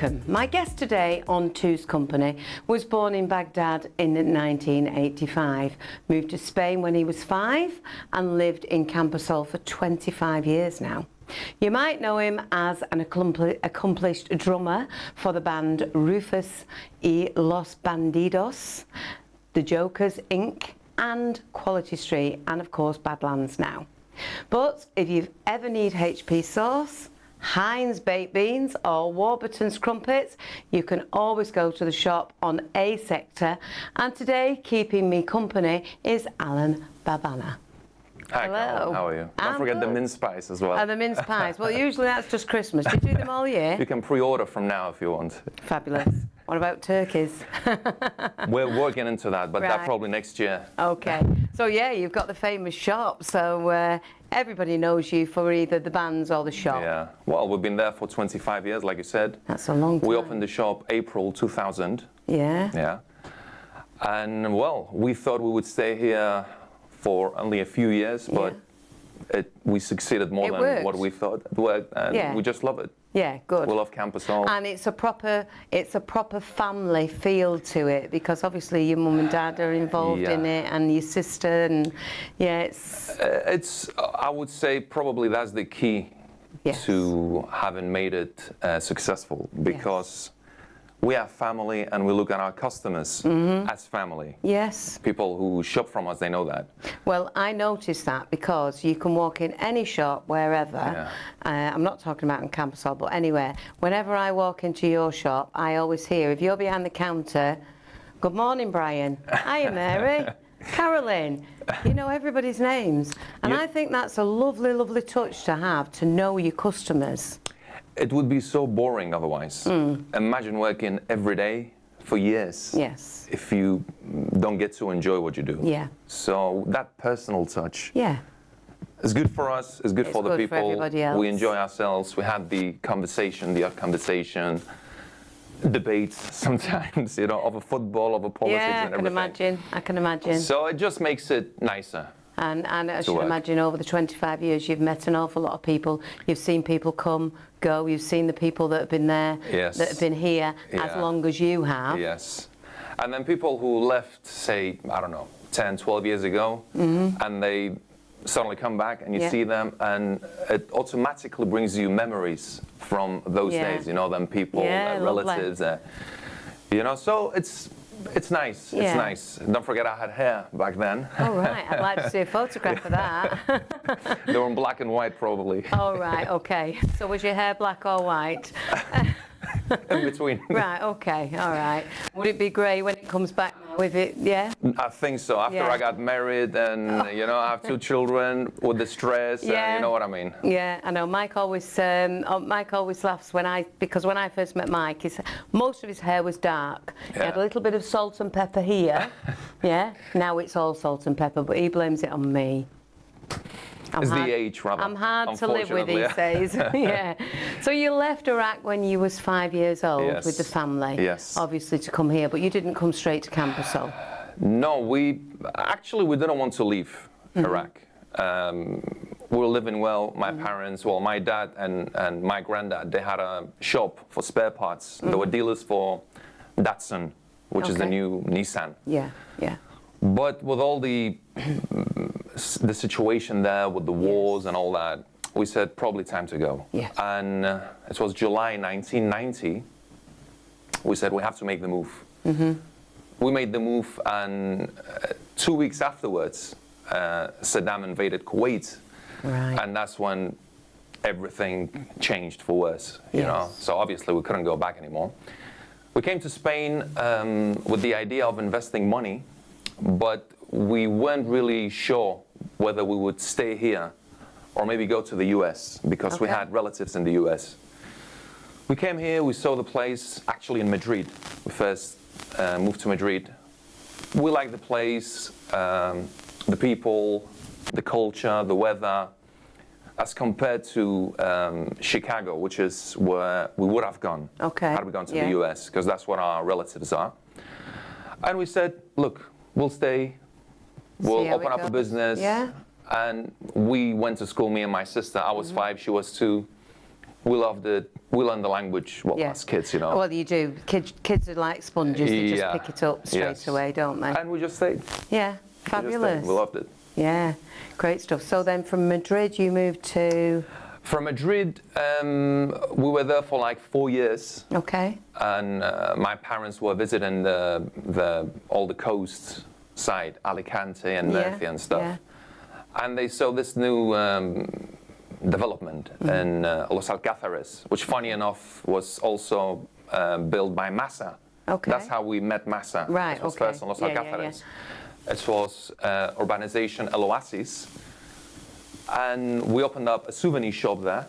welcome. My guest today on Two's Company was born in Baghdad in 1985, moved to Spain when he was 5 and lived in Camposol for 25 years now. You might know him as an accomplished drummer for the band Rufus y Los Bandidos, The Jokers Inc. and Quality Street, and of course Badlands now. But if you ever need HP sauce, Heinz baked beans or Warburton's crumpets, you can always go to the shop on A sector. And today, keeping me company is Alen Babana. Hi, hello. Carol. How are you? Don't forget the mince pies as well. And the mince pies. Well, usually that's just Christmas. Do you do them all year? You can pre-order from now if you want. Fabulous. What about turkeys? We're working into that, but that probably next year. Okay. So yeah, you've got the famous shop. So everybody knows you for either the bands or the shop. Yeah. Well, we've been there for 25 years, like you said. That's a long time. We opened the shop April 2000. Yeah. Yeah. And well, we thought we would stay here for only a few years, but we succeeded more than what we thought it worked, and we just love it. Yeah, good. We love Camposol. And it's a proper family feel to it, because obviously your mum and dad are involved in it, and your sister, and it's I would say probably that's the key to having made it successful, because we are family and we look at our customers as family. Yes. People who shop from us, they know that. Well, I noticed that because you can walk in any shop, wherever. Yeah. I'm not talking about in Camposol, but anywhere. Whenever I walk into your shop, I always hear, if you're behind the counter, "Good morning, Brian." "Hiya, Mary." "Carolyn." You know everybody's names. And I think that's a lovely, lovely touch to have, to know your customers. It would be so boring otherwise. Imagine working every day for years. Yes. If you don't get to enjoy what you do. Yeah. So that personal touch. Yeah. It's good for us. It's good for the people. For everybody else. We enjoy ourselves. We had the conversation, debates sometimes, over football, over politics, and everything. I can imagine. So it just makes it nicer. And I should imagine over the 25 years you've met an awful lot of people. You've seen people come, go. You've seen the people that have been there, that have been here as long as you have. Yes. And then people who left, say, I don't know, 10, 12 years ago, and they suddenly come back and you see them, and it automatically brings you memories from those days, them people, relatives. So it's nice. It's nice. Don't forget I had hair back then. Oh, right. I'd like to see a photograph of that. They were in black and white, probably. Oh, right. Okay. So was your hair black or white? In between. Right. Okay. All right. Would it be grey when it comes back now with it? Yeah? I think so. After I got married and, I have 2 children with the stress, you know what I mean. Yeah, I know. Mike always laughs because when I first met Mike, most of his hair was dark. He had a little bit of salt and pepper here. Now it's all salt and pepper, but he blames it on me. It's the age, rather. I'm hard to live with these days. Yeah. So you left Iraq when you was 5 years old with the family. Yes. Obviously to come here, but you didn't come straight to Camposol. No, we didn't want to leave Iraq. We were living well. My parents, my dad and my granddad, they had a shop for spare parts. They were dealers for Datsun, which is the new Nissan. Yeah, yeah. But with all the situation there with the wars and all that, we said probably time to go. Yeah. And it was July 1990. We said we have to make the move. We made the move, and 2 weeks afterwards, Saddam invaded Kuwait. Right. And that's when everything changed for worse. You know. So obviously we couldn't go back anymore. We came to Spain with the idea of investing money, but we weren't really sure whether we would stay here or maybe go to the US, because we had relatives in the US. We came here, we saw the place actually in Madrid. We first moved to Madrid. We liked the place, the people, the culture, the weather, as compared to Chicago, which is where we would have gone had we gone to the US, because that's what our relatives are. And we said, look, we'll stay, we'll open up a business. And we went to school, me and my sister. I was 5, she was 2. We loved it. We learned the language, well, Yeah. as kids, you know. Well, you do. Kids are like sponges. They just Yeah. pick it up straight Yes. away, don't they? And we just stayed. Yeah, We just fabulous. stayed. We loved it. Yeah, great stuff. So then from Madrid you moved to... From Madrid, we were there for like 4 years. Okay. And my parents were visiting all the coast side, Alicante and Murcia and stuff. Yeah. And they saw this new development in Los Alcázares, which funny enough was also built by Massa. Okay. That's how we met Massa. Right, It was okay. first in Los Yeah, yeah, Alcázares. It was urbanization El Oasis. And we opened up a souvenir shop there.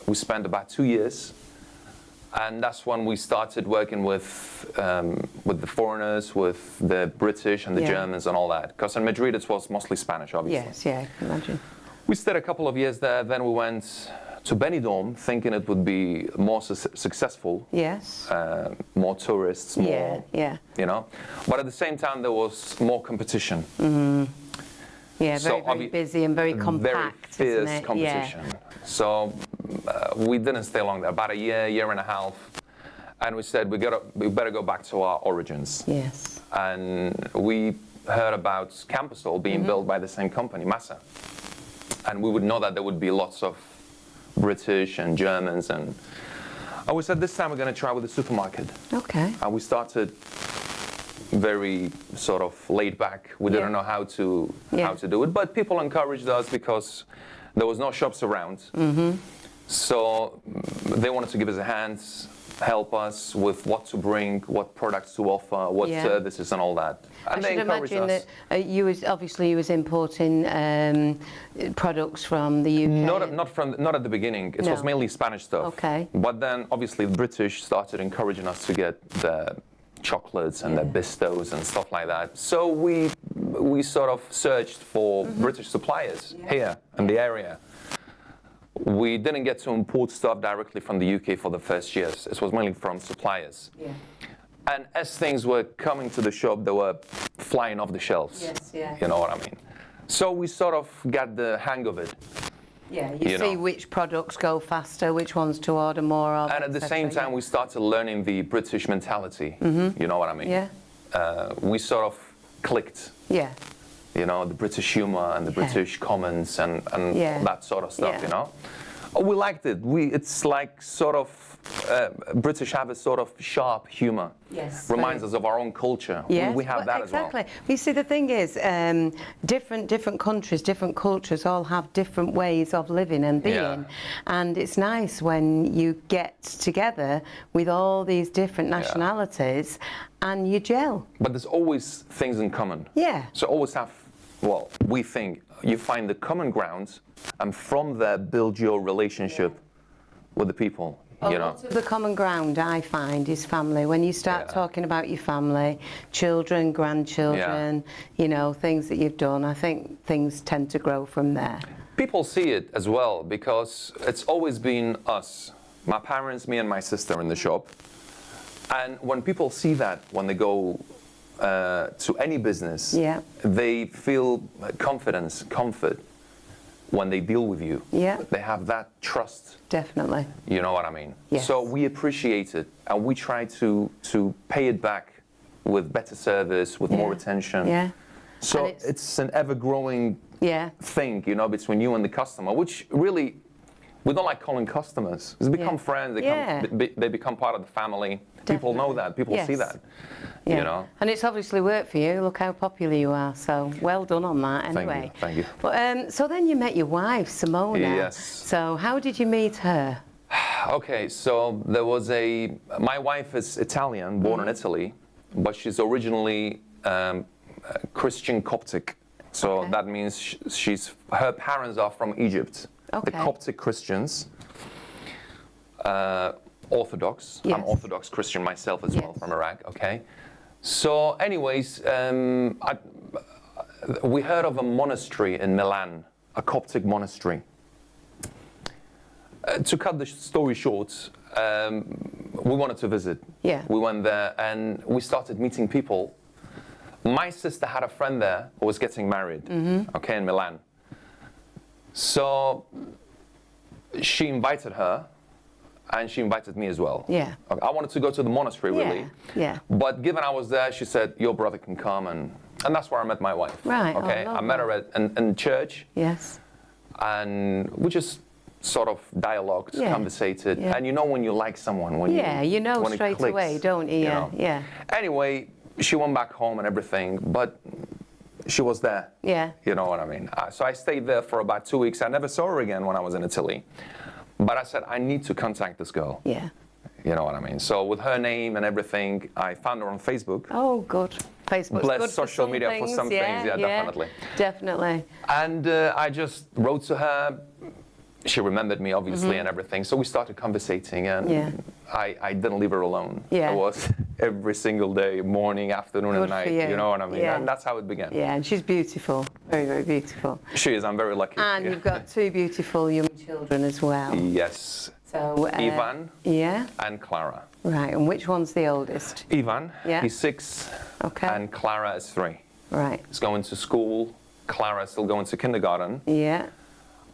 We spent about 2 years. And that's when we started working with the foreigners, with the British and the Yeah. Germans and all that. Because in Madrid it was mostly Spanish, obviously. Yes, yeah, I can imagine. We stayed a couple of years there. Then we went to Benidorm, thinking it would be more successful, Yes. more tourists, Yeah, more, yeah. you know. But at the same time, there was more competition. Yeah, So very busy and very compact, very isn't fierce it? competition. So we didn't stay long there, about a year and a half. And we said, we better go back to our origins. Yeah. Yes. And we heard about Camposol being built by the same company, Massa. And we would know that there would be lots of British and Germans. And we said, this time we're going to try with the supermarket. Okay. And we started very sort of laid back. We Yeah. didn't know how to do it, but people encouraged us because there was no shops around. So they wanted to give us a hand, help us with what to bring, what products to offer, what Yeah. services and all that. I And they should encouraged imagine us. that you was importing products from the UK. Not at the beginning. It No. was mainly Spanish stuff. Okay. But then obviously the British started encouraging us to get the chocolates and the bistos and stuff like that. So we sort of searched for British suppliers here in the area. We didn't get to import stuff directly from the UK for the first years. It was mainly from suppliers. Yeah. And as things were coming to the shop, they were flying off the shelves. Yes, yeah. You know what I mean? So we sort of got the hang of it. Yeah, you You see know. which products go faster, which ones to order more of. And at the et same cetera, time, we started learning the British mentality. You know what I mean? Yeah. We sort of clicked. Yeah. You know, the British humor and the British comments and Yeah. that sort of stuff, Yeah. you know? Oh, we liked it. It's like sort of, British have a sort of sharp humor. Yes. Reminds us of our own culture. Yes, We have that as well. exactly. You see, the thing is, different countries, different cultures all have different ways of living and being. Yeah. And it's nice when you get together with all these different nationalities and you gel. But there's always things in common. Yeah. So always have, well, we think you find the common ground and from there build your relationship with the people, you know. The common ground I find is family. When you start talking about your family, children, grandchildren, you know, things that you've done, I think things tend to grow from there. People see it as well because it's always been us, my parents, me and my sister in the shop. And when people see that, when they go to any business, they feel confidence, comfort when they deal with you. Yeah. They have that trust. Definitely. You know what I mean? Yes. So we appreciate it and we try to pay it back with better service, with more attention. Yeah. So And it's an ever-growing thing, you know, between you and the customer, which really, we don't like calling customers. They become friends, they become part of the family. People know that, people see that, you know. And it's obviously worked for you. Look how popular you are. So well done on that anyway. Thank you. But, so then you met your wife, Simona. Yes. So how did you meet her? Okay, so there was my wife is Italian, born in Italy, but she's originally Christian Coptic. So that means her parents are from Egypt. The Coptic Christians. Orthodox. I'm Orthodox Christian myself as well, from Iraq, okay? So anyways, we heard of a monastery in Milan, a Coptic monastery. To cut the story short, we wanted to visit. Yeah. We went there and we started meeting people. My sister had a friend there who was getting married, okay, in Milan. So she invited her, and she invited me as well. Yeah. I wanted to go to the monastery, really. Yeah. But given I was there, she said, your brother can come, and that's where I met my wife. Right. Okay. Oh, I met her in church. Yes. And we just sort of dialogued, conversated. Yeah. And you know when you like someone, when you know when straight it clicks, away, don't you? know? Yeah. Anyway, she went back home and everything, but she was there. Yeah. You know what I mean? So I stayed there for about 2 weeks. I never saw her again when I was in Italy. But I said, I need to contact this girl. Yeah. You know what I mean? So with her name and everything, I found her on Facebook. Oh, good. Facebook's Bless good social for media things. for some things, yeah, definitely. Definitely. And I just wrote to her. She remembered me, obviously, and everything. So we started conversating, and I didn't leave her alone. Yeah. It was every single day, morning, afternoon, Good and night. for you. You know what I mean? Yeah. And that's how it began. Yeah, and she's beautiful. Very, very beautiful. She is. I'm very lucky. And you've got 2 beautiful young children as well. Yes. So Ivan and Clara. Right, and which one's the oldest? Ivan, he's 6, Okay. and Clara is 3. Right. He's going to school. Clara is still going to kindergarten. Yeah.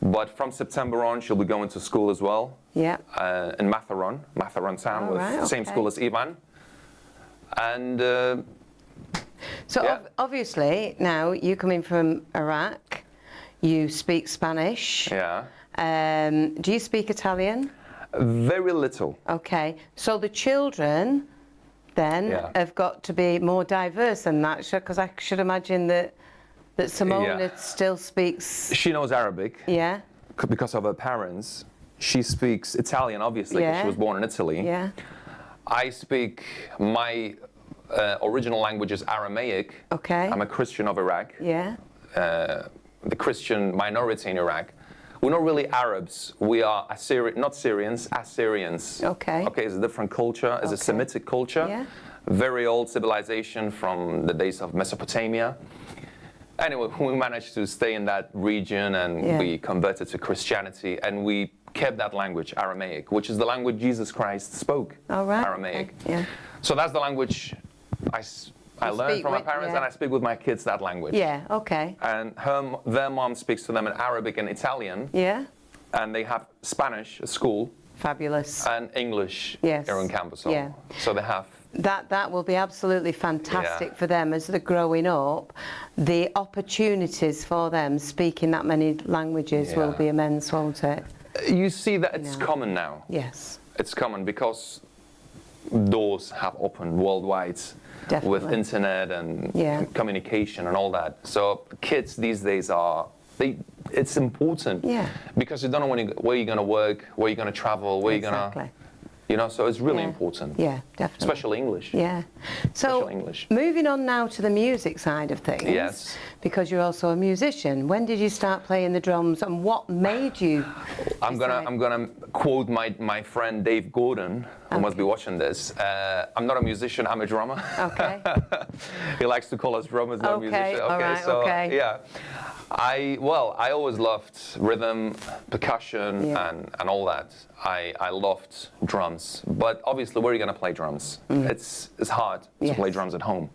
But from September on, she'll be going to school as well. Yeah. In Matharon town, with the same school as Ivan. And so obviously now you coming from Iraq, you speak Spanish. yeah, Do you speak Italian? very little. Okay. So the children then have got to be more diverse than that, because I should imagine that Simona still speaks. She knows Arabic. Yeah. Because of her parents. She speaks Italian, obviously, because she was born in Italy. Yeah. I speak my original language is Aramaic. Okay. I'm a Christian of Iraq. Yeah. The Christian minority in Iraq. We're not really Arabs. We are not Syrians, Assyrians. Okay. Okay, it's a different culture. It's a Semitic culture. Yeah. Very old civilization from the days of Mesopotamia. Anyway, we managed to stay in that region, and we converted to Christianity, and we kept that language, Aramaic, which is the language Jesus Christ spoke. All right. Aramaic. Okay. Yeah. So that's the language I learned from my parents, and I speak with my kids that language. Yeah. Okay. And their mom speaks to them in Arabic and Italian. Yeah. And they have Spanish at school. Fabulous. And English Yes. here in Camposol. Yeah. So they have. That will be absolutely fantastic for them as they're growing up. The opportunities for them speaking that many languages will be immense, won't it? You see that it's common now. Yes. It's common because doors have opened worldwide. Definitely. With internet and communication and all that. So kids these days it's important. Yeah. Because you don't know where you're going to work, where you're going to travel, where you're going to. You know, so it's really important. Yeah, definitely. Especially English. Yeah. So, Especially English. Moving on now to the music side of things. Yes. Because you're also a musician. When did you start playing the drums, and what made you? I'm gonna quote my friend Dave Gordon, who must be watching this. I'm not a musician. I'm a drummer. Okay. He likes to call us drummers, not musicians. All right. So okay. yeah. I always loved rhythm, percussion, and all that. I loved drums, but obviously, where are you going to play drums? It's hard to play drums at home.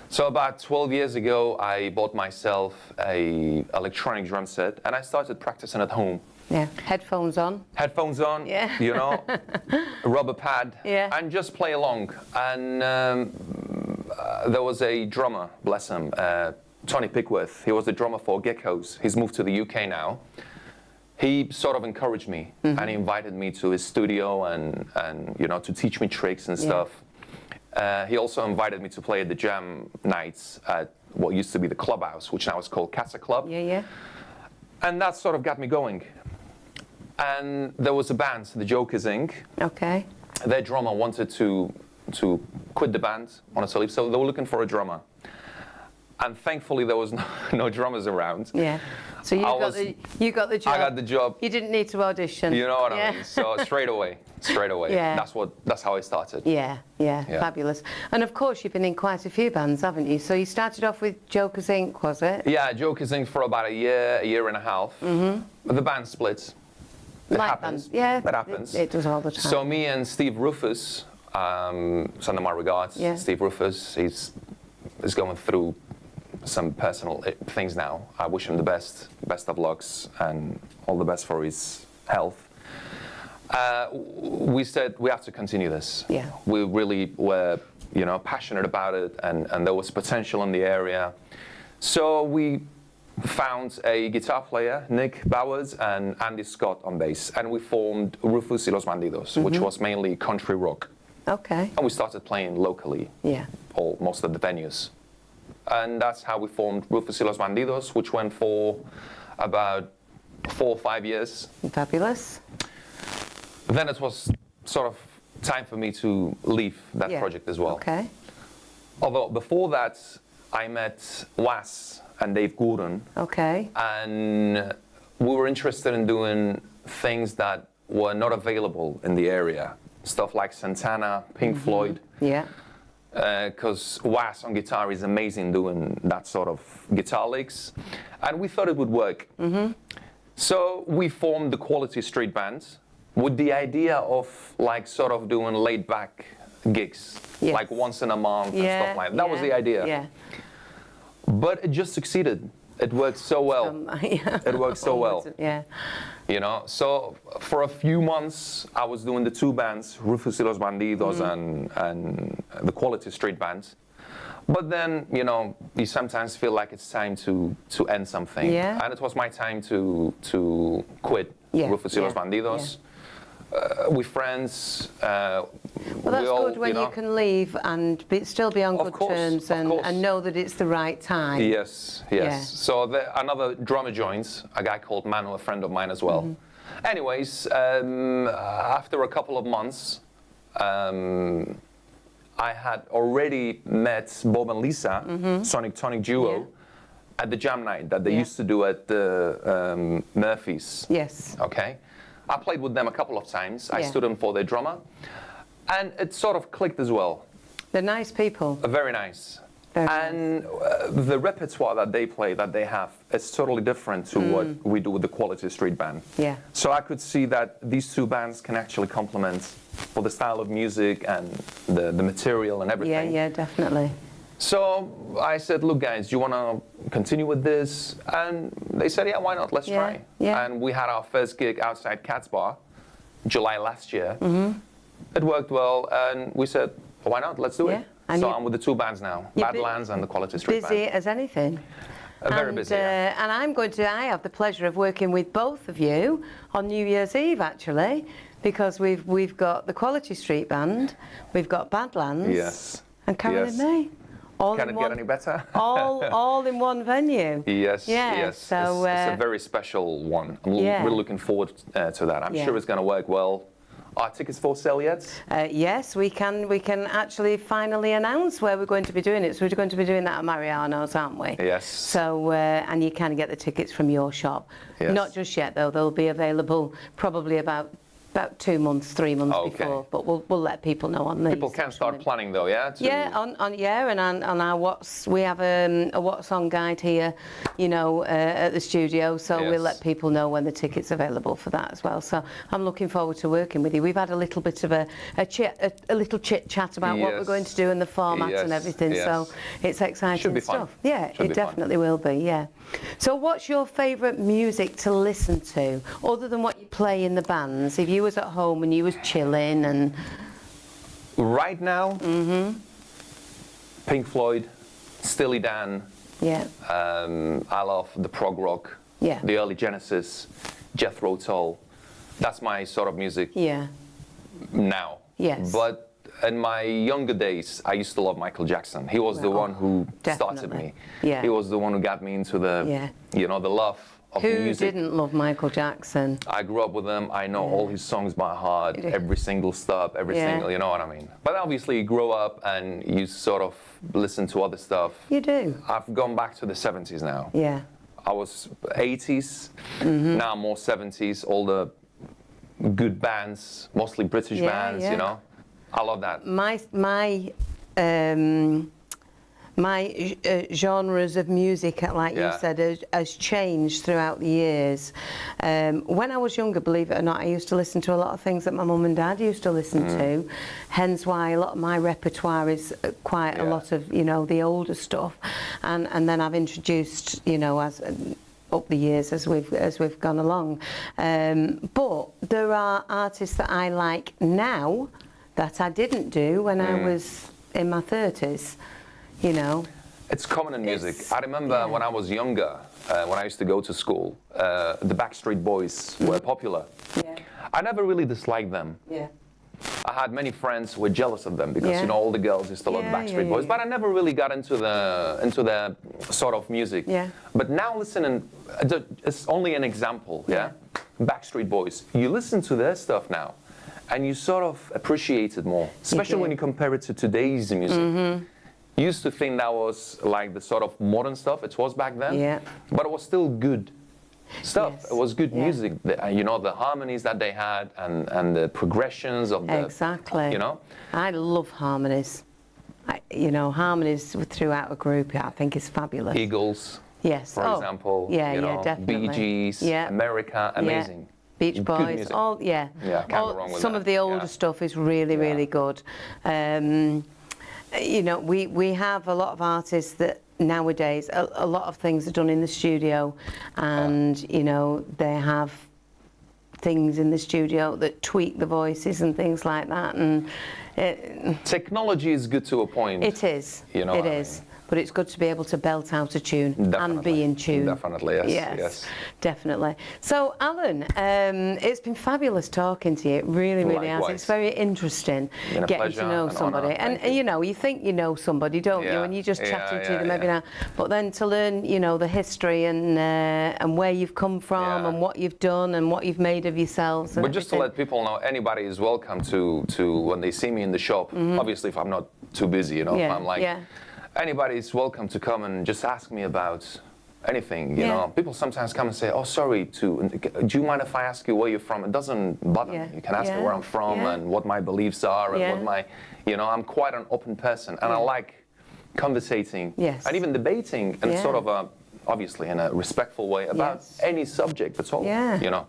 So about 12 years ago, I bought myself a electronic drum set, and I started practicing at home. Yeah, headphones on. Headphones on, you know, a rubber pad, and just play along. And there was a drummer, bless him, Tony Pickworth. He was the drummer for Geckos. He's moved to the UK now. He sort of encouraged me, and he invited me to his studio and you know, to teach me tricks and stuff. He also invited me to play at the jam nights at what used to be the clubhouse, which now is called Casa Club. Yeah. And that sort of got me going. And there was a band, the Jokers Inc. Okay. Their drummer wanted to quit the band, wanted to leave, so they were looking for a drummer. And thankfully, there was no drummers around. Yeah. So you got the job. I got the job. You didn't need to audition. You know what I mean? So straight away. Yeah. That's how I started. Yeah. Fabulous. And of course, you've been in quite a few bands, haven't you? So you started off with Jokers Inc., was it? Yeah, Jokers Inc. for about a year and a half. The band splits. It happens. Yeah. That happens. It does all the time. So me and Steve Rufus, send him my regards. Yeah. Steve Rufus, he's going through some personal things now. I wish him the best of lucks, and all the best for his health. we said we have to continue this. Yeah. We really were, passionate about it, and there was potential in the area. So we found a guitar player, Nick Bowers, and Andy Scott on bass, and we formed Rufus y los Bandidos, which was mainly country rock. Okay. And we started playing locally, Yeah. most of the venues. And that's how we formed Rufus y los Bandidos, which went for about 4 or 5 years. Fabulous. Then it was sort of time for me to leave that project as well. Okay. Although before that, I met Was and Dave Gordon. Okay. And we were interested in doing things that were not available in the area. Stuff like Santana, Pink Floyd. Yeah. Because Was on guitar is amazing doing that sort of guitar licks. And we thought it would work. So we formed the Quality Street Band with the idea of sort of doing laid back gigs, like once in a month and stuff like that. That was the idea. Yeah. But it just succeeded. It worked so well. It worked so well. Yeah. So for a few months, I was doing the 2 bands, Rufus y los Bandidos and the Quality Street Band. But then, you sometimes feel like it's time to end something. Yeah. And it was my time to quit Rufus y los Bandidos. We're friends. Well, that's good when you can leave and still be on good terms and know that it's the right time. Yes. Yeah. So another drummer joins, a guy called Manu, a friend of mine as well. Anyways, after a couple of months, I had already met Bob and Lisa, Sonic Tonic Duo, at the jam night that they used to do at the Murphy's. Yes. Okay. I played with them a couple of times. I stood in for their drummer. And it sort of clicked as well. They're nice people. Very nice. And the repertoire that they play, that they have, is totally different to what we do with the Quality Street Band. Yeah. So I could see that these 2 bands can actually complement for the style of music and the material and everything. Yeah, definitely. So I said, look guys, do you want to continue with this? And they said, yeah, why not? Let's try. Yeah. And we had our first gig outside Cat's Bar, July last year. It worked well, and we said, why not? Let's do it. And so I'm with the 2 bands now, Badlands and the Quality Street Band. Busy as anything. Very busy. And I have the pleasure of working with both of you on New Year's Eve, actually, because we've got the Quality Street Band, we've got Badlands, and Carol and May. Can it get any better? all in one venue. Yes. So it's a very special one. I'm really looking forward to that. I'm sure it's going to work well. Are tickets for sale yet? Yes, we can actually finally announce where we're going to be doing it. So we're going to be doing that at Mariano's, aren't we? Yes. So, and you can get the tickets from your shop. Yes. Not just yet, though. They'll be available probably about 2 months, 3 months before. But we'll let people know on the. People can start planning though, yeah. And on our we have a what's on guide here, at the studio. So we'll let people know when the ticket's available for that as well. So I'm looking forward to working with you. We've had a little bit of a little chit chat about what we're going to do and the format and everything. So it's exciting Should be stuff. Fun. Yeah, it definitely will be. Yeah. So what's your favourite music to listen to, other than what you play in the bands? If you was at home and you was chilling and... Right now, Pink Floyd, Steely Dan. Yeah. I love the prog rock. Yeah. The early Genesis, Jethro Tull. That's my sort of music. Yeah. Now. Yes. But in my younger days, I used to love Michael Jackson. He was the one who started me. Yeah. He was the one who got me into the, the love of music. Who didn't love Michael Jackson? I grew up with him. I know all his songs by heart, every single stop, every single, you know what I mean? But obviously you grow up and you sort of listen to other stuff. You do. I've gone back to the 70s now. Yeah. I was 80s, now I'm more 70s, all the good bands, mostly British bands, I love that. My genres of music, like you said, has changed throughout the years. When I was younger, believe it or not, I used to listen to a lot of things that my mum and dad used to listen to. Hence why a lot of my repertoire is quite a lot of, the older stuff. And then I've introduced, as up the years as we've gone along. But there are artists that I like now that I didn't do when I was in my 30s, you know. It's common in music. I remember when I was younger, when I used to go to school, the Backstreet Boys were popular. Yeah. I never really disliked them. Yeah. I had many friends who were jealous of them because you know all the girls used to love Backstreet Boys, but I never really got into the sort of music. Yeah. But now listening, it's only an example. Yeah. Backstreet Boys. You listen to their stuff now, and you sort of appreciate it more, especially when you compare it to today's music. You used to think that was like the sort of modern stuff it was back then, but it was still good stuff. Yes. It was good music. You know, the harmonies that they had and the progressions of the... Exactly. You know? I love harmonies. You know, harmonies throughout a group, I think is fabulous. Eagles, yes. for example. You know, definitely. Bee Gees, America, amazing. Beach Boys, all, can't go wrong with some that. Of the older stuff is really, really good. You know, we have a lot of artists that nowadays, a lot of things are done in the studio, and you know, they have things in the studio that tweak the voices and things like that, and technology is good to a point. It is. You know, it is. But it's good to be able to belt out a tune and be in tune. Definitely, yes. Definitely. So, Alan, it's been fabulous talking to you. It really, really has. It's very interesting getting to know somebody. And you know, you think you know somebody, don't you? And you're just chatting to them every now. But then to learn, you know, the history and where you've come from and what you've done and what you've made of yourselves. But just to let people know, anybody is welcome to when they see me in the shop. Obviously, if I'm not too busy, you know, if I'm like... Anybody's welcome to come and just ask me about anything, you know. People sometimes come and say, oh, sorry, do you mind if I ask you where you're from? It doesn't bother me. You can ask me where I'm from and what my beliefs are and what my, you know, I'm quite an open person and I like conversating and even debating and sort of obviously in a respectful way about any subject at all, you know.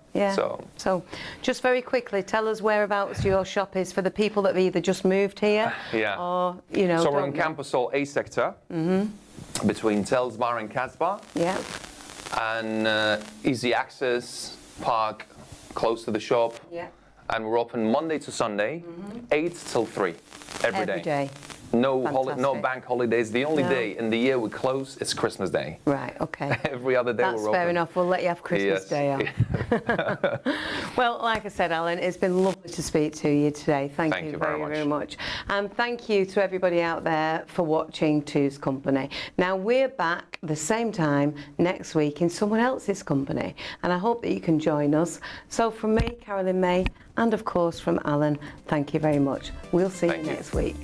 So just very quickly, tell us whereabouts your shop is for the people that have either just moved here or, you know. So we're in Camposol A sector, between Tels Bar and Cats Bar. And easy access, park close to the shop. And we're open Monday to Sunday, 8 till 3, every day. No bank holidays. The only day in the year we close is Christmas Day. Right, okay. Every other day we're open. That's fair enough. We'll let you have Christmas Day off. Well, like I said, Alan, it's been lovely to speak to you today. Thank you very much. And thank you to everybody out there for watching Two's Company. Now, we're back the same time next week in someone else's company. And I hope that you can join us. So from me, Carolyn May, and of course from Alan, thank you very much. We'll see you next week.